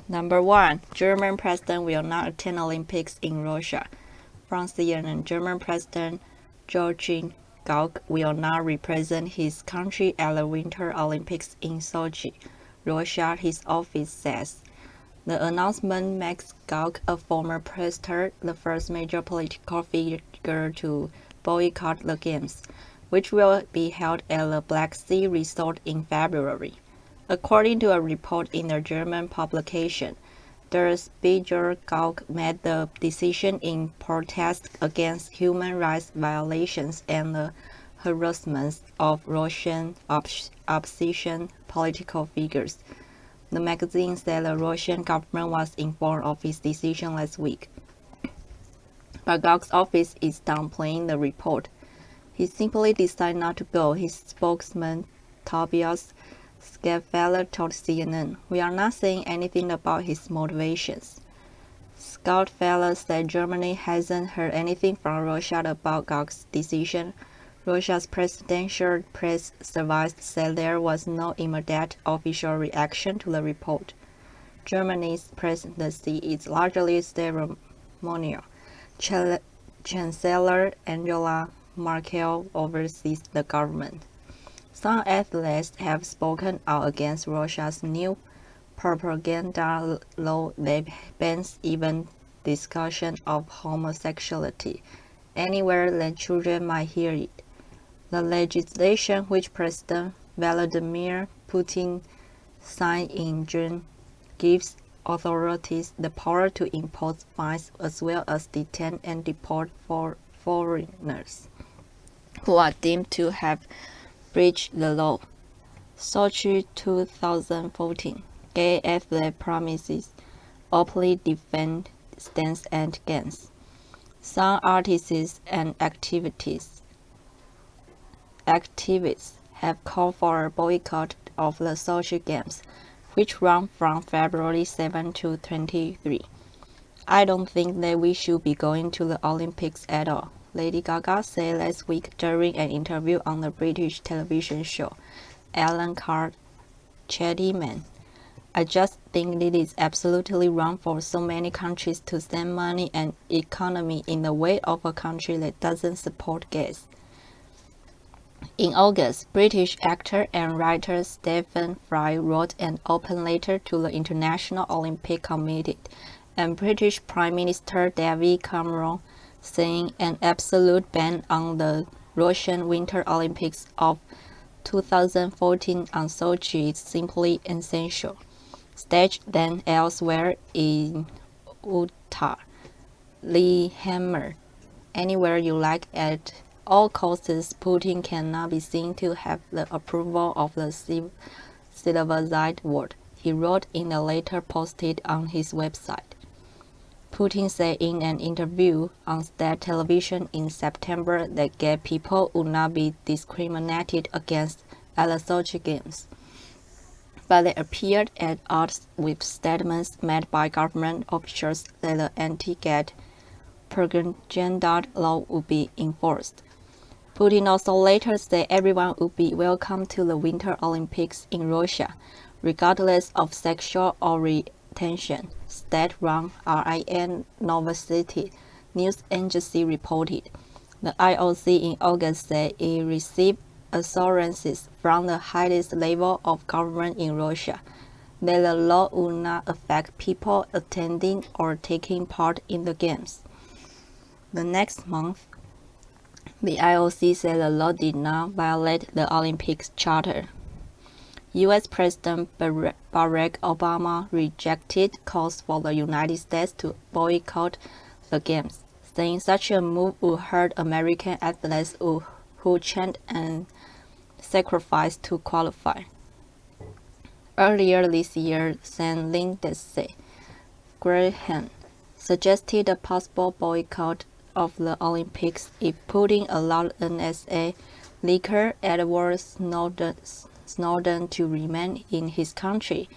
Number 1. German president will not attend Olympics in Russia. From CNN, German President Joachim Gauck will not represent his country at the Winter Olympics in Sochi, Russia, his office says. The announcement makes Gauck, a former prankster, the first major political figure to boycott the Games, which will be held at the Black Sea resort in February. According to a report in a German publication, Der Spiegel, Gauck made the decision in protest against human rights violations and the harassment of Russian opposition political figures. The magazine said the Russian government was informed of his decision last week. But Gauck's office is downplaying the report. He simply decided not to go, his spokesman Tobias Schafffeler told CNN. We are not saying anything about his motivations. Schafffeler said Germany hasn't heard anything from Russia about Gauck's decision. Russia's presidential press service said there was no immediate official reaction to the report. Germany's presidency is largely ceremonial. Chancellor Angela Merkel oversees the government. Some athletes have spoken out against Russia's new propaganda law that bans even discussion of homosexuality anywhere that children might hear it. The legislation, which President Vladimir Putin signed in June, gives authorities the power to impose fines as well as detain and deport foreigners who are deemed to have breached the law. Sochi 2014. Gay athlete promises openly defend stance and gains. Some artists and activists have called for a boycott of the Sochi Games, which run from February 7 to 23. I don't think that we should be going to the Olympics at all, Lady Gaga said last week during an interview on the British television show Alan Carr Chatty Man. I just think it is absolutely wrong for so many countries to send money and economy in the way of a country that doesn't support gays. In August, British actor and writer Stephen Fry wrote an open letter to the International Olympic Committee and British Prime Minister David Cameron, saying an absolute ban on the Russian Winter Olympics of 2014 on Sochi is simply essential. Staged then elsewhere in Utah, Lillehammer, anywhere you like at all costs, Putin cannot be seen to have the approval of the civilized world, he wrote in a letter posted on his website. Putin said in an interview on state television in September that gay people would not be discriminated against at the Sochi Games. But they appeared at odds with statements made by government officials that the anti-gay propaganda law would be enforced. Putin also later said everyone would be welcome to the Winter Olympics in Russia, regardless of sexual orientation, state-run RIN Novosti news agency reported. The IOC in August said it received assurances from the highest level of government in Russia that the law would not affect people attending or taking part in the Games. The next month, the IOC said the law did not violate the Olympics Charter. U.S. President Barack Obama rejected calls for the United States to boycott the Games, saying such a move would hurt American athletes who trained and sacrificed to qualify. Earlier this year, St. Lindsey Graham suggested a possible boycott of the Olympics if Putin allowed NSA leaker Edward Snowden to remain in his country,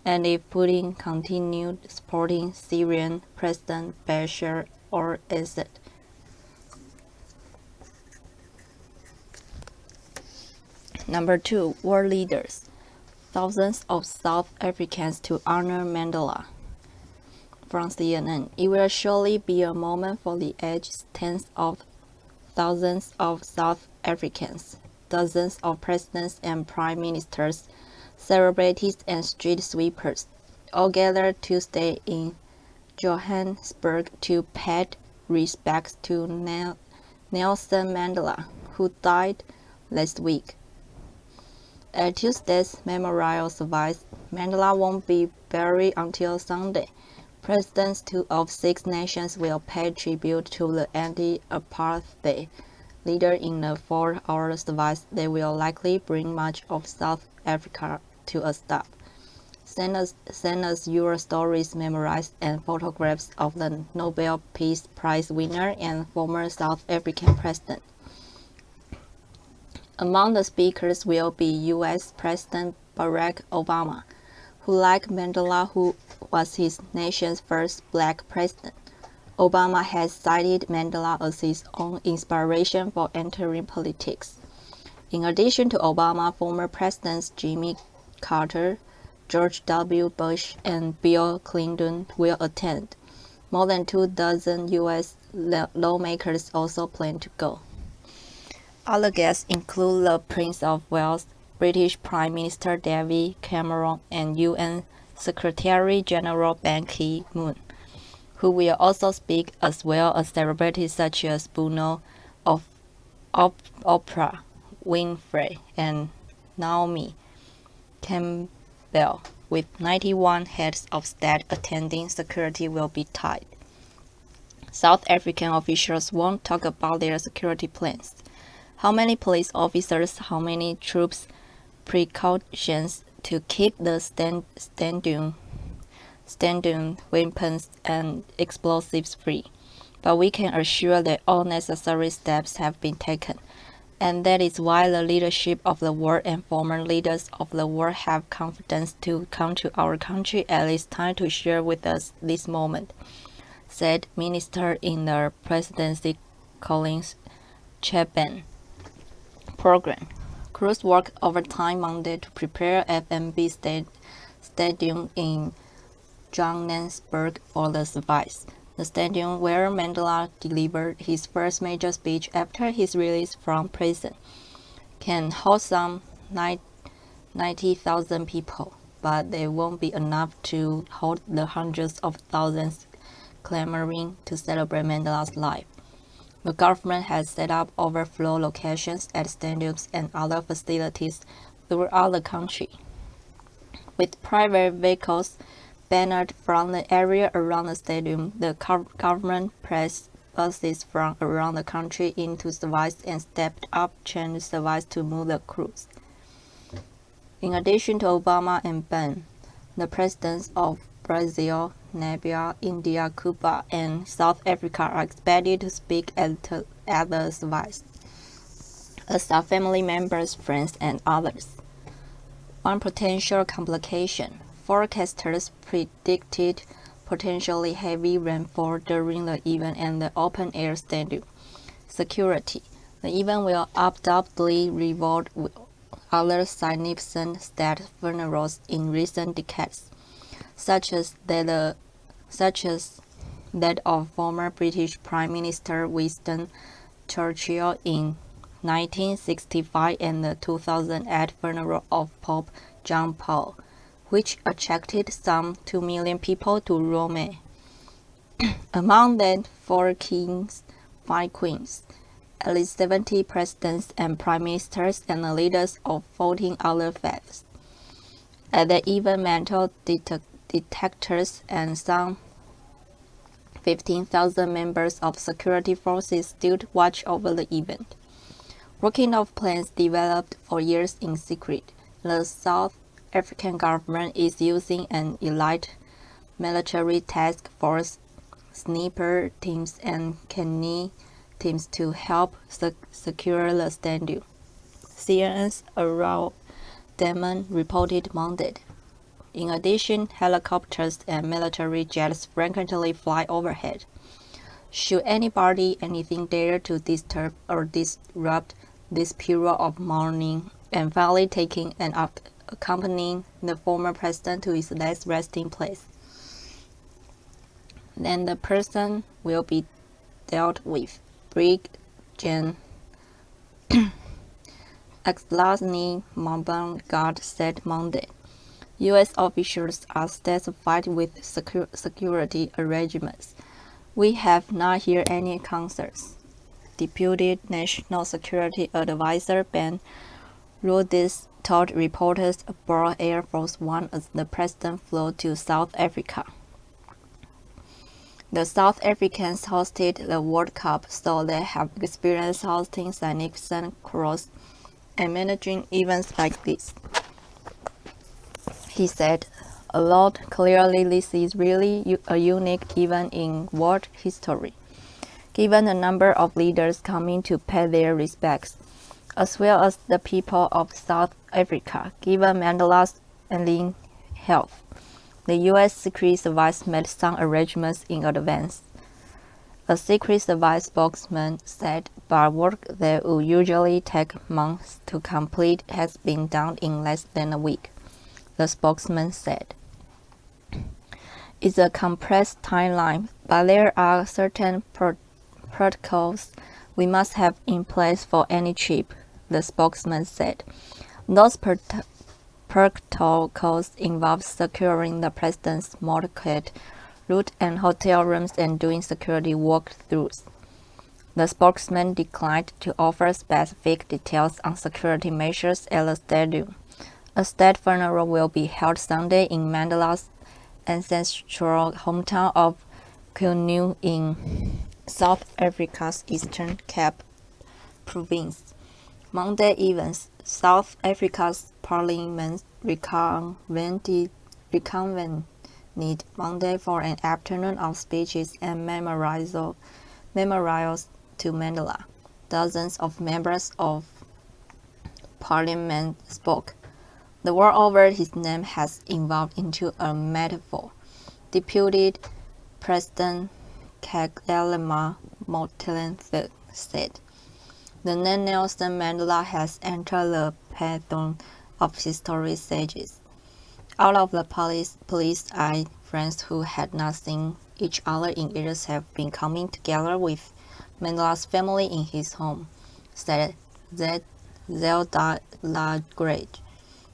and if Putin continued supporting Syrian President Bashar al-Assad. Number 2. World leaders. Thousands of South Africans to honor Mandela. from CNN. It will surely be a moment for the ages tens of thousands of South Africans, dozens of presidents and prime ministers, celebrities and street sweepers, all gathered Tuesday in Johannesburg to pay respects to Nelson Mandela, who died last week. At Tuesday's memorial service, Mandela won't be buried until Sunday. Presidents of 6 nations will pay tribute to the anti-apartheid leader in a 4-hour service that will likely bring much of South Africa to a stop. Send us your stories, memories, and photographs of the Nobel Peace Prize winner and former South African president. Among the speakers will be U.S. President Barack Obama, who, like Mandela, who was his nation's first black president. Obama has cited Mandela as his own inspiration for entering politics. In addition to Obama, former presidents Jimmy Carter, George W. Bush, and Bill Clinton will attend. More than 24 U.S. lawmakers also plan to go. Other guests include the Prince of Wales, British Prime Minister David Cameron, and UN Secretary General Ban Ki-moon, who will also speak, as well as celebrities such as Bono, Oprah Winfrey, and Naomi Campbell. With 91 heads of state attending, security will be tight. South African officials won't talk about their security plans. How many police officers, how many troops, precautions to keep the stadium weapons and explosives free. But we can assure that all necessary steps have been taken, and that is why the leadership of the world and former leaders of the world have confidence to come to our country at this time to share with us this moment, said Minister in the Presidency Collins Chapman program. Crews worked overtime Monday to prepare FNB Stadium in Johannesburg for the service. The stadium where Mandela delivered his first major speech after his release from prison can hold some 90,000 people, but they won't be enough to hold the hundreds of thousands clamoring to celebrate Mandela's life. The government has set up overflow locations at stadiums and other facilities throughout the country, with private vehicles banned from the area around the stadium. The government pressed buses from around the country into service and stepped up train service to move the crews. In addition to Obama and Ben, the presidents of Brazil, Namibia, India, Cuba, and South Africa are expected to speak at the service, as are family members, friends, and others. One potential complication: forecasters predicted potentially heavy rainfall during the event and the open-air stadium. Security: the event will undoubtedly revolve with other significant state funerals in recent decades, such as that of former British Prime Minister Winston Churchill in 1965 and the 2008 funeral of Pope John Paul, which attracted some 2 million people to Rome. Among them, 4 kings, 5 queens, at least 70 presidents and prime ministers, and the leaders of 14 other faiths. At the event, metal detectors and some 15,000 members of security forces stood watch over the event. Working off plans developed for years in secret, the South African government is using an elite military task force, sniper teams, and canine teams to help secure the stadium, CNN's Aaron Damon reported Monday. In addition, helicopters and military jets frequently fly overhead. Should anything dare to disturb or disrupt this period of mourning and finally taking and accompanying the former president to his last resting place. then the person will be dealt with. Brig Gen Xlazny Montbard said Monday. U.S. officials are satisfied with security arrangements. We have not heard any concerns. Deputy National Security Advisor Ben Rhodes told reporters aboard Air Force One as the president flew to South Africa. The South Africans hosted the World Cup, so they have experience hosting significant crowds and managing events like this. He said, "A lot. Clearly, this is really a unique event in world history, given the number of leaders coming to pay their respects, as well as the people of South Africa, given Mandela's ailing health." The U.S. Secret Service made some arrangements in advance. A Secret Service spokesman said, "But work that would usually take months to complete has been done in less than a week." The spokesman said, "It's a compressed timeline, but there are certain protocols we must have in place for any trip," the spokesman said. "Those protocols involve securing the president's motorcade route and hotel rooms and doing security walkthroughs." The spokesman declined to offer specific details on security measures at the stadium. A state funeral will be held Sunday in Mandela's ancestral hometown of Qunu in South Africa's Eastern Cape province. Monday events, South Africa's parliament reconvened Monday for an afternoon of speeches and memorials to Mandela. Dozens of members of parliament spoke. The world over, his name has evolved into a metaphor, Deputy President Kgalema Motlanthe said. The name Nelson Mandela has entered the pantheon of history sages. All of the police-eyed friends who had not seen each other in years have been coming together with Mandela's family in his home, said Zelda Lagrange,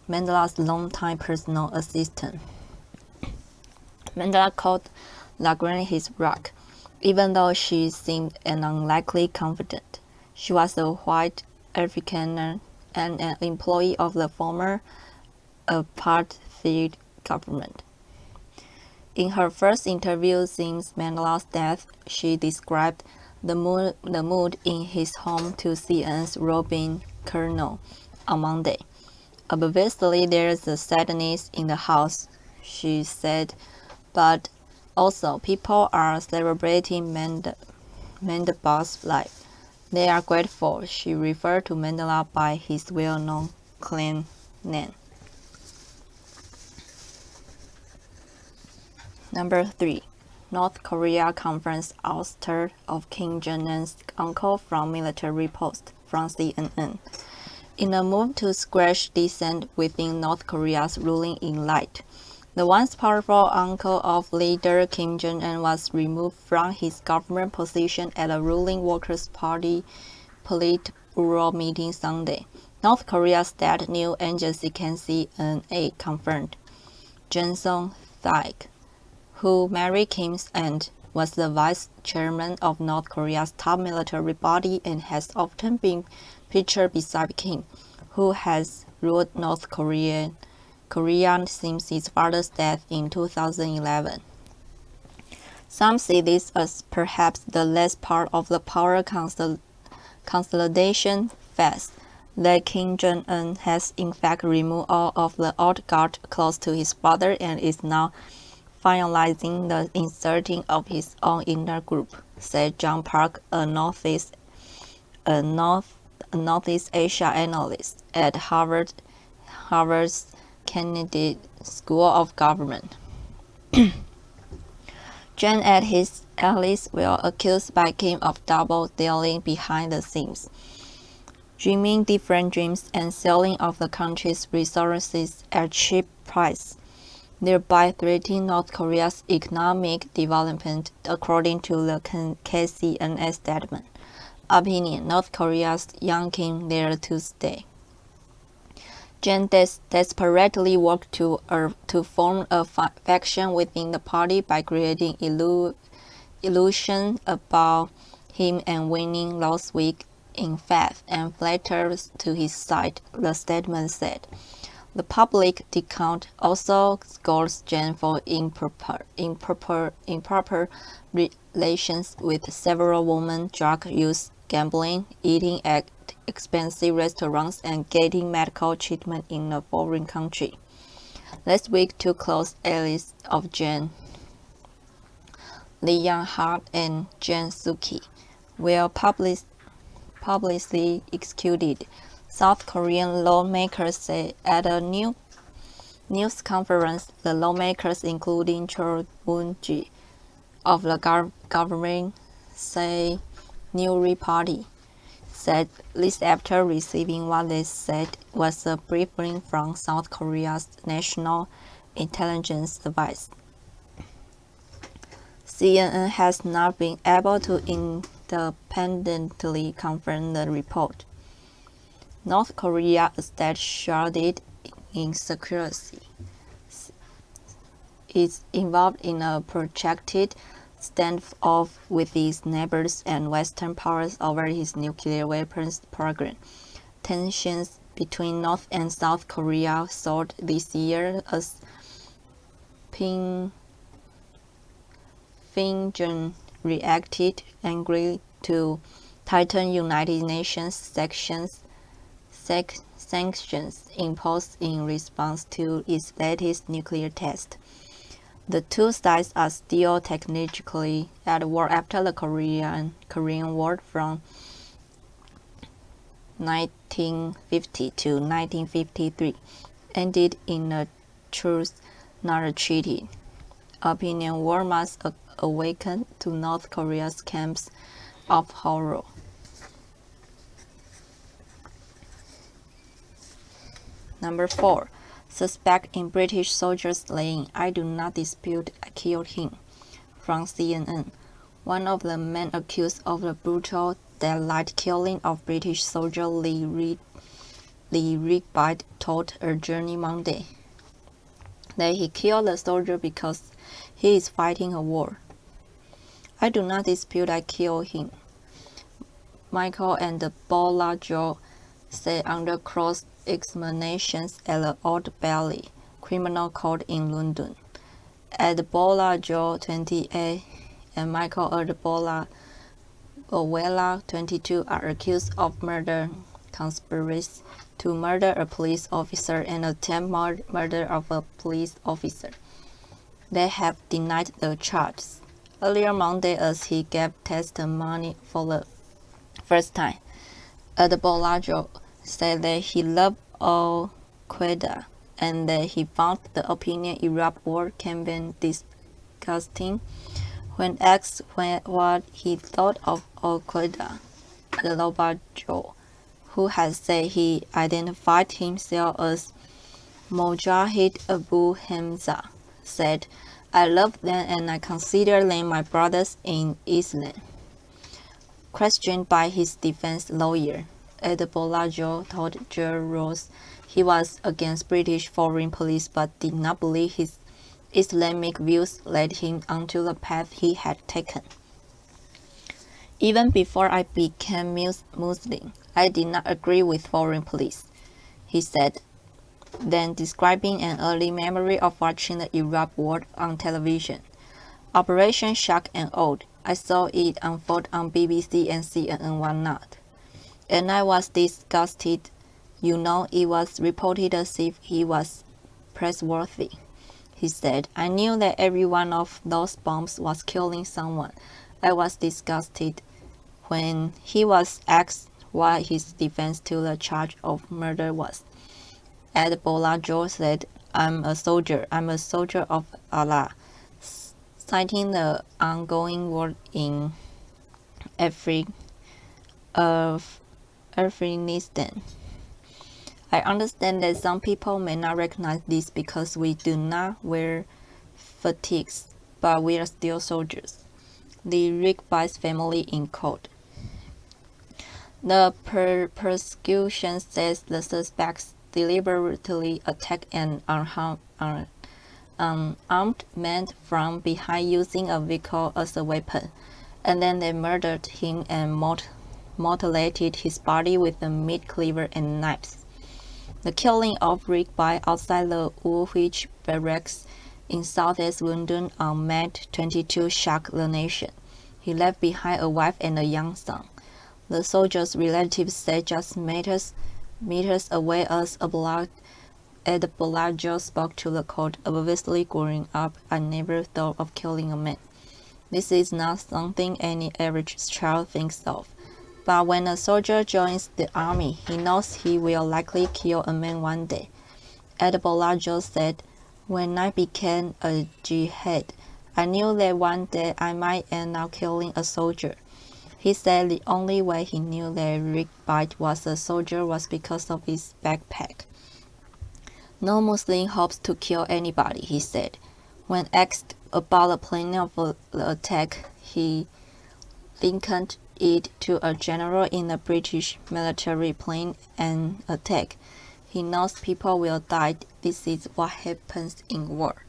Mandela's longtime personal assistant. Mandela called Lagrange his rock, even though she seemed an unlikely confidant. She was a white Afrikaner and an employee of the former apartheid government. In her first interview since Mandela's death, she described the mood in his home to CNN's Robin Curnow on Monday. "Obviously, there is a sadness in the house," she said, "but also people are celebrating Mandela's life. They are grateful." She referred to Mandela by his well-known clan name. Number 3. North Korea confirms ouster of Kim Jong-un's uncle from military post, from CNN. In a move to squash dissent within North Korea's ruling elite, the once powerful uncle of leader Kim Jong-un was removed from his government position at a ruling Workers' Party Politburo meeting Sunday, North Korea's state news agency KCNA confirmed. Jun Song-thaek, who married Kim's aunt, was the vice chairman of North Korea's top military body and has often been pictured beside Kim, who has ruled North Korea since his father's death in 2011. Some see this as perhaps the last part of the power consolidation phase, that Kim Jong-un has in fact removed all of the old guard close to his father and is now finalizing the inserting of his own inner group, said John Park, a Northeast Asia analyst at Harvard's Kennedy School of Government. John and his allies were accused by Kim of double-dealing behind the scenes, dreaming different dreams and selling off the country's resources at cheap price. thereby threatening North Korea's economic development, according to the KCNA statement. Opinion: North Korea's young king there to stay. Jin desperately worked to form a faction within the party by creating illusion about him and winning last week in faith and flatters to his side, the statement said. The public discount also scores Jin for improper relations with several women, drug use, gambling, eating at expensive restaurants, and getting medical treatment in a foreign country. Last week, two close allies of Jin, Lee Young-hak and Jang Soo-ki, were publicly executed, South Korean lawmakers said at a news conference. The lawmakers, including Cho Moon-ji of the governing Sae-Nuri Party, said this after receiving what they said was a briefing from South Korea's National Intelligence Service. CNN has not been able to independently confirm the report. North Korea, a state shrouded in secrecy, is involved in a projected standoff with its neighbors and Western powers over its nuclear weapons program. Tensions between North and South Korea soared this year as Pyongyang reacted angrily to tighten United Nations sanctions imposed in response to its latest nuclear test. The two sides are still technically at war after the Korean War from 1950 to 1953 ended in a truce, not a treaty. Opinion: war must awaken to North Korea's camps of horror. Number 4. Suspect in British soldier slaying. I do not dispute I killed him. From CNN. One of the men accused of the brutal daylight killing of British soldier Lee Rigby told a Journey Monday that he killed the soldier because he is fighting a war. I do not dispute I killed him. Michael and Bola Joe said under cross-examinations at the Old Bailey Criminal Court in London. Bola Joe, 28, and Michael Bola Owella, 22, are accused of murder, conspiracy to murder a police officer, and attempted murder of a police officer. They have denied the charges. Earlier Monday, as he gave testimony for the first time, Adebolajo said that he loved Al-Qaeda and that he found the opinion Iraq war campaign disgusting. When asked what he thought of Al-Qaeda, Adebolajo, who has said he identified himself as Mujahid Abu Hamza, said, I love them and I consider them my brothers in Islam. Questioned by his defense lawyer, Adebolajo told jurors he was against British foreign policy but did not believe his Islamic views led him onto the path he had taken. Even before I became Muslim, I did not agree with foreign policy, he said, then describing an early memory of watching the Iraq War on television. Operation Shock and Awe. I saw it unfold on BBC and CNN whatnot. And I was disgusted. You know, it was reported as if he was praiseworthy. He said, I knew that every one of those bombs was killing someone. I was disgusted. When he was asked what his defense to the charge of murder was, Adebolajo said, I'm a soldier of Allah, citing the ongoing war in Afghanistan. I understand that some people may not recognize this because we do not wear fatigues, but we are still soldiers. The Rigby's family in court. The prosecution says the suspects deliberately attacked an unarmed man from behind using a vehicle as a weapon, and then they murdered him and mutilated his body with a meat cleaver and knives. The killing of Rigby outside the Woolwich barracks in southeast London on May 22 shocked the nation. He left behind a wife and a young son. The soldier's relatives said just meters away as Bellagio spoke to the court. Obviously, growing up, I never thought of killing a man. This is not something any average child thinks of. But when a soldier joins the army, he knows he will likely kill a man one day. Bellagio said, when I became a jihad, I knew that one day I might end up killing a soldier. He said the only way he knew that Rigby was a soldier was because of his backpack. No Muslim hopes to kill anybody, he said. When asked about the planning of the attack, he likened it to a general in the British military plan an attack. He knows people will die. This is what happens in war.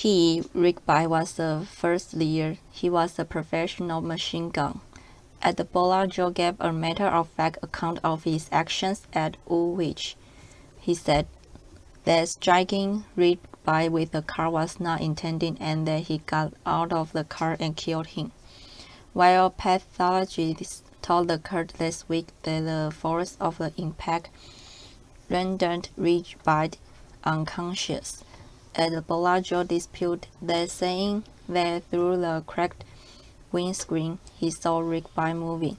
Rigby was a first year. He was a professional machine gun. Bellagio gave a matter-of-fact account of his actions at Woolwich. He said that striking Rigby with the car was not intended and that he got out of the car and killed him. While pathologists told the court last week that the force of the impact rendered Rigby unconscious, Bellagio disputed that, saying that through the cracked windscreen he saw Rigby moving.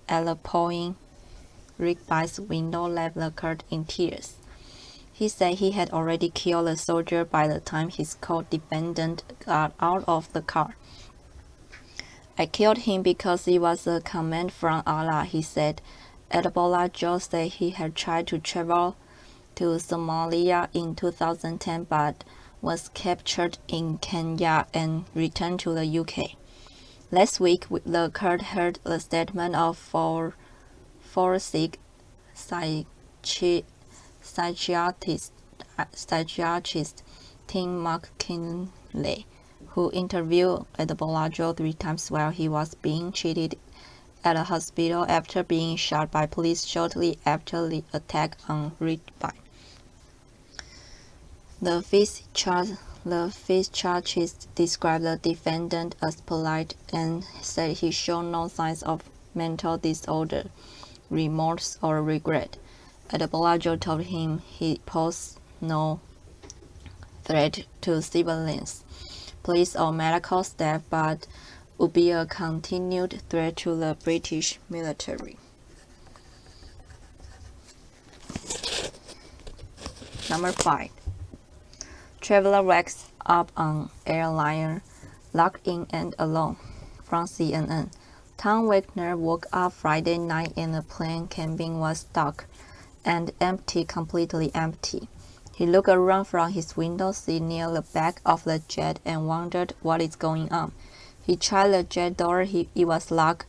At the point, Rigby's window left the court in tears. He said he had already killed the soldier by the time his co-defendant got out of the car. I killed him because it was a command from Allah, he said. Bellagio said he had tried to travel to Somalia in 2010 but was captured in Kenya and returned to the UK. Last week, the court heard the statement of forensic psychiatrist Tim McKinley, who interviewed Bellagio 3 times while he was being treated at a hospital after being shot by police shortly after the attack on Rigby. The psychiatrist described the defendant as polite and said he showed no signs of mental disorder, remorse, or regret. Bellagio told him he posed no threat to civilians, police, or medical staff, but would be a continued threat to the British military. Number 5. Traveler wakes up on airliner, locked in and alone. From CNN. Tom Wagner woke up Friday night and the plane cabin was dark and empty, completely empty. He looked around from his window seat near the back of the jet and wondered what is going on. He tried the jet door. It was locked.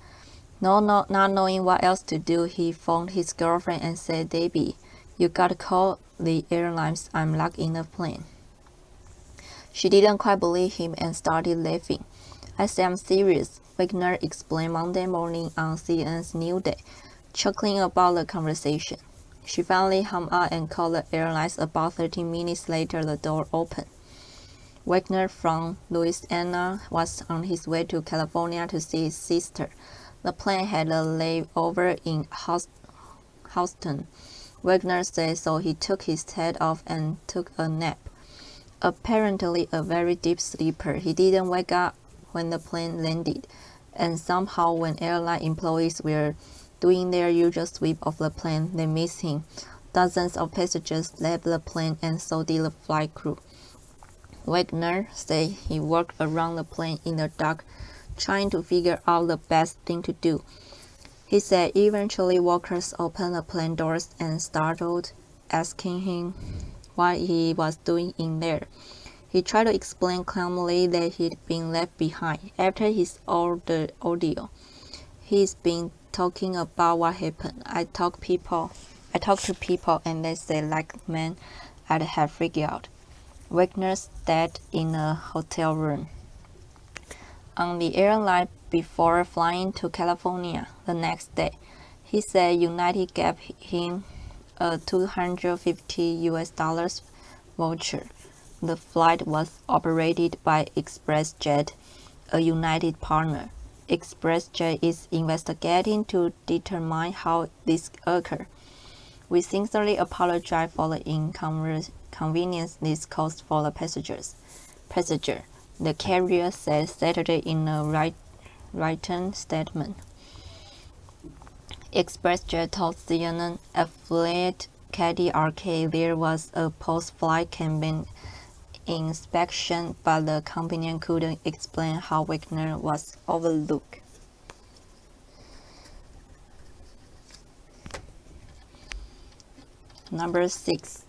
Not knowing what else to do, he phoned his girlfriend and said, "Debbie, you gotta call the airlines. I'm locked in the plane." She didn't quite believe him and started laughing. "I said I'm serious," Wagner explained Monday morning on CNN's New Day, chuckling about the conversation. She finally hung up and called the airlines. About 30 minutes later, the door opened. Wagner from Louisiana was on his way to California to see his sister. The plane had a layover in Houston. Wagner said so he took his head off and took a nap. Apparently a very deep sleeper, he didn't wake up when the plane landed, and somehow when airline employees were doing their usual sweep of the plane, they missed him. Dozens of passengers left the plane and so did the flight crew. Wagner said he walked around the plane in the dark, trying to figure out the best thing to do. He said eventually workers opened the plane doors and started asking him what he was doing in there. He tried to explain calmly that he'd been left behind. After his ordeal, he's been talking about what happened. I talked to people and they said like man I'd have freaked out. Wagner stayed in a hotel room on the airline before flying to California the next day. He said United gave him a $250 voucher. The flight was operated by ExpressJet, a United partner. ExpressJet is investigating to determine how this occurred. We sincerely apologize for the inconvenience this caused for the passenger, the carrier said Saturday in a written statement. ExpressJet told CNN affiliate KDRK there was a post-flight cabin inspection, but the company couldn't explain how Wagner was overlooked. Number 6.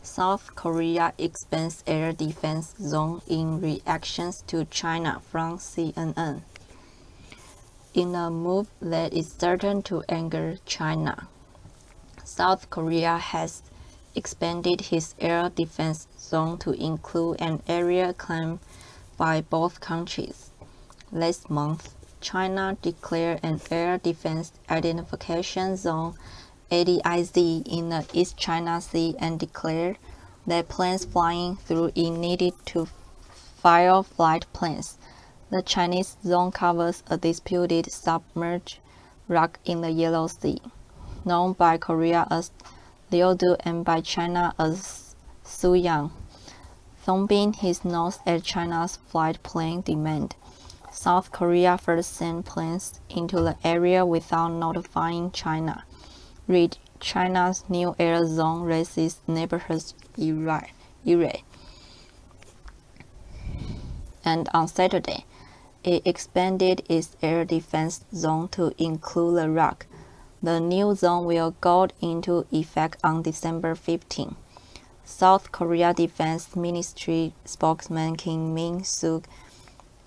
South Korea expands air defense zone in reactions to China from CNN. In a move that is certain to anger China, South Korea has expanded his air defense zone to include an area claimed by both countries. Last month, China declared an Air Defense Identification Zone (ADIZ) in the East China Sea and declared that planes flying through it needed to fire flight plans. The Chinese zone covers a disputed submerged rock in the Yellow Sea, known by Korea as Liudu and by China as Suyang. Thumping his nose at China's flight plane demand, South Korea first sent planes into the area without notifying China. Read, China's new air zone raises neighborhoods irate. And on Saturday, it expanded its air defense zone to include the rock. The new zone will go into effect on December 15. South Korea Defense Ministry spokesman Kim Min-suk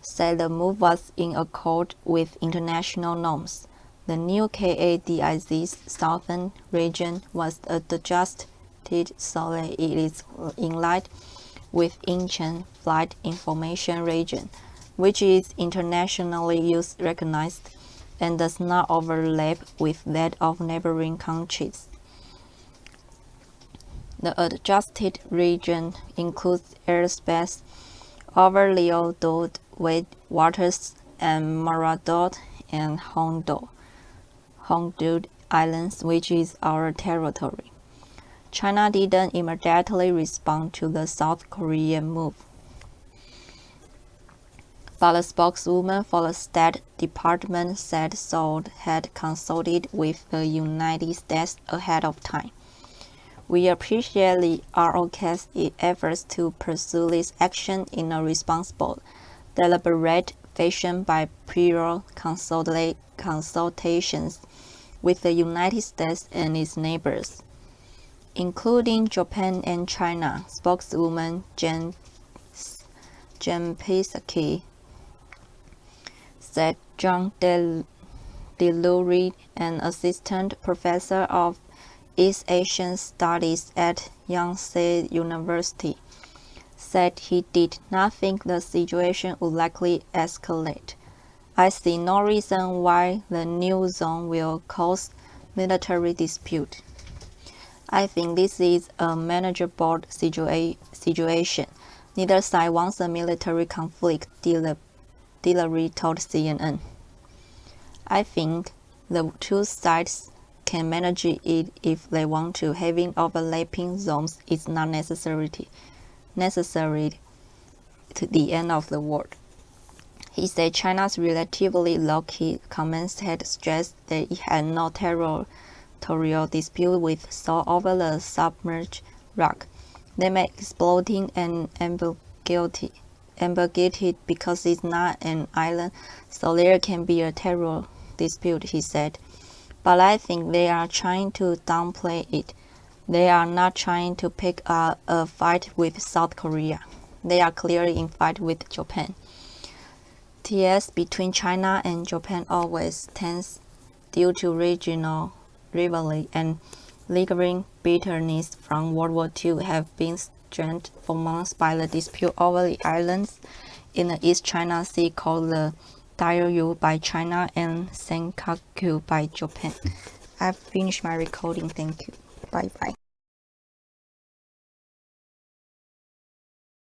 said the move was in accord with international norms. The new KADIZ's southern region was adjusted so that it is in line with Incheon Flight Information Region, which is internationally recognized and does not overlap with that of neighboring countries. The adjusted region includes airspace over Liudu waters and Maradot and Hongdu Islands, which is our territory. China didn't immediately respond to the South Korean move, but a spokeswoman for the State Department said Seoul had consulted with the United States ahead of time. We appreciate the ROK's efforts to pursue this action in a responsible, deliberate fashion by prior consultations with the United States and its neighbors, including Japan and China, spokeswoman Jen Psaki said. John DeLury, an assistant professor of East Asian Studies at Yonsei University, said he did not think the situation would likely escalate. I see no reason why the new zone will cause military dispute. I think this is a manageable situation. Neither side wants a military conflict, Delury told CNN. I think the two sides can manage it if they want to. Having overlapping zones is not necessary to the end of the world. He said China's relatively low-key comments had stressed that it had no territorial dispute with Seoul over the submerged rock. They may exploding an ambiguity because it's not an island, so there can be a dispute, he said. But I think they are trying to downplay it. They are not trying to pick a fight with South Korea. They are clearly in fight with Japan. TS between China and Japan always tense due to regional rivalry and lingering bitterness from World War II have been strengthened for months by the dispute over the islands in the East China Sea called the Diaoyu by China and Senkaku by Japan. I've finished my recording. Thank you. Bye bye.